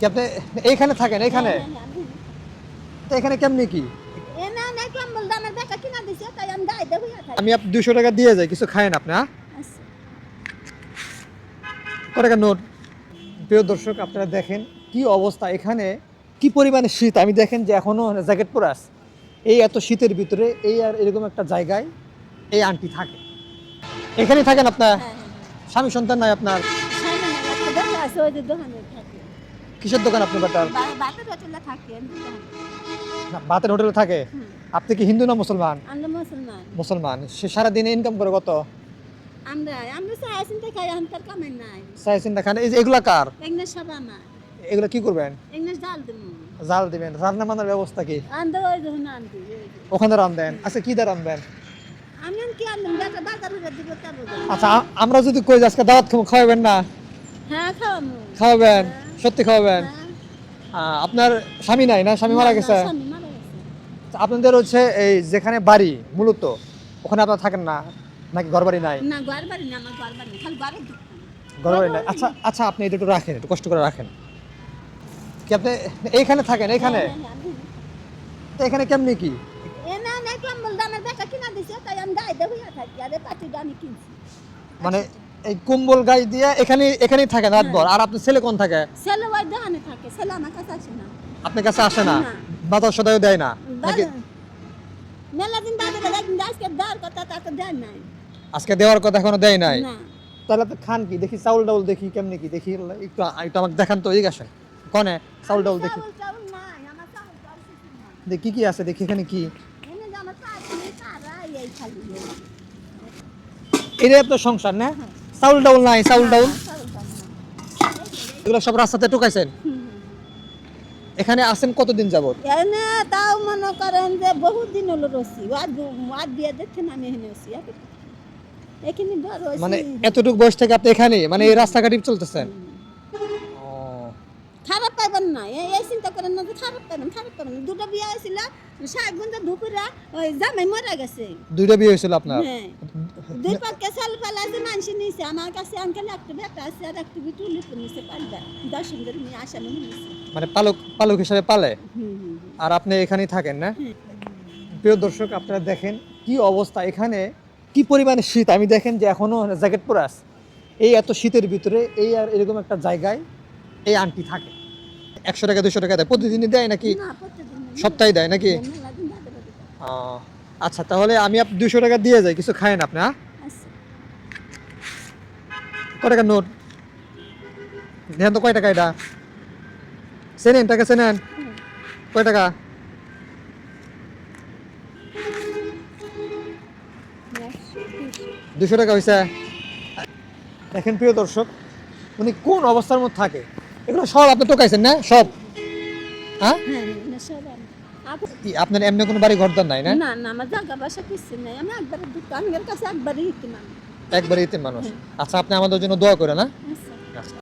কি আপনি এইখানে থাকেন এইখানে? তো এখানে কেমনে কি? আমি 200 টাকা দিয়ে যাই, কিছু খায়েন আপনি? হ্যাঁ, কত টাকা নোট? প্রিয় দর্শক, আপনারা দেখেন কি অবস্থা এখানে, কি পরিমাণে শীত। আমি দেখেন যে এখনো জ্যাকেট পরে আছে। এই এত শীতের ভিতরে এই আর এরকম একটা জায়গায় এই আন্টি থাকে। এখানেই থাকেন আপনার? স্বামী সন্তান নাই আপনার? কিসের দোকান আপনার বেটার? না, ভাতের হোটেলে থাকে। আপনি কি হিন্দু না মুসলমান? মুসলমান। সে সারাদিনে ইনকাম করে কত? সাইসিন খান। এই যে এগুলা কার? এগুলা কি করবেন? জাল দিবেন। রান্না বান্নার ব্যবস্থা কি? ওখানে রান্ধেন? আচ্ছা, কি দিয়ে রান্ধবেন? আচ্ছা, আমরা যদি কই যে আজকে দাওয়াত খাওয়াবেন না? খাওয়াবেন? সত্যি খাওয়াবেন? আপনার স্বামী নাই না? স্বামী মারা গেছে? আপনাদের হচ্ছে এই যেখানে বাড়ি মূলত, ওখানে আপনারা থাকেন না নাকি ঘর বাড়ি নাই? ঘর বাড়ি নাই। আচ্ছা আচ্ছা, আপনি এটা একটু রাখেন, একটু কষ্ট করে রাখেন। কি আপনি এইখানে থাকেন এইখানে? তো এখানে কেমনে কি? মানে এই কম্বল গায়ে দিয়ে এখানেই থাকেন রাতভর? আর আপনার ছেলে কোন থাকে? আপনার কাছে আসে না? বাতাস সদাইও দেয় না নাকি? আজকে দেওয়ার কথা এখনো দেয় নাই? তাহলে আপনি খান কি? দেখি চাউল ডাউল দেখি কেমনে কি দেখি, একটু একটু আমাকে দেখান তো। এদিকে আসেন। কনে চাউল ডাউল দেখি, দেখি কি আছে দেখি এখানে কি। এটাই আপনার সংসার না? চাউল ডাউল নাই? চাউল ডাউল এগুলো সব রাস্তাতে টোকাইছেন? এখানে আছেন কতদিন যাবত? তাও মনে করেন যে বহুত দিন হলো রসি ওয়াদ বিয়ে দেখছেন আমি এখানে রসি এখানে মানে এতটুকু বয়স থেকে আপনি এখানে মানে এই রাস্তাঘাটে চলতেছেন? খারাপ পাইবেন না, এই চিন্তা করেন না যে খারাপ পাইবেন। দুটো বিয়ে হয়েছিল, শাকগঞ্জে দুপুরা ওই জামাই মারা গেছে। দুইটা বিয়ে হয়েছিল আপনার? হ্যাঁ, দুই পাকে চাল পালাছে, মানুষ নিছে। আমার কাছে আঙ্কেল একটা বেটা আছে আর একটা বিটুলি নিছে, পালবা 10 সুন্দর নিয়ে আসামি নিছে। মানে পালক হিসাবে পালে। আর আপনি এখানেই থাকেন না? প্রিয় দর্শক, আপনারা দেখেন কি অবস্থা এখানে, কি পরিমাণে শীত। আমি দেখেন যে এখনো জ্যাকেট পরে আছে। এই এত শীতের ভিতরে এই আর এরকম একটা জায়গায় এই আন্টি থাকে। 100 টাকা 200 টাকা দেয়? প্রতিদিনই দেয় নাকি সপ্তাহে দেয় নাকি? আচ্ছা, তাহলে আমি 200 টাকা দিয়ে যাই, কিছু খায়েন আপনি? হ্যাঁ, কত টাকা নোট? দেখেন তো কয় টাকা এটা? চেনেন টাকা? চেনেন? কয় টাকা? 200 টাকা হয়েছে। দেখেন প্রিয় দর্শক, উনি কোন অবস্থার মধ্যে থাকে। এগুলো সব আপনি টোকাইছেন না সব? হ্যাঁ, আপনার এমনি কোনো বাড়ি ঘরদার নাই না? না না, আমার জায়গা বাসা কিছু নাই। আমি একবারে দোকানের কাছে একবারে ইতিম মানুষ। একবারে ইতিম মানুষ। আচ্ছা, আপনি আমাদের জন্য দোয়া করেন। না? আচ্ছা।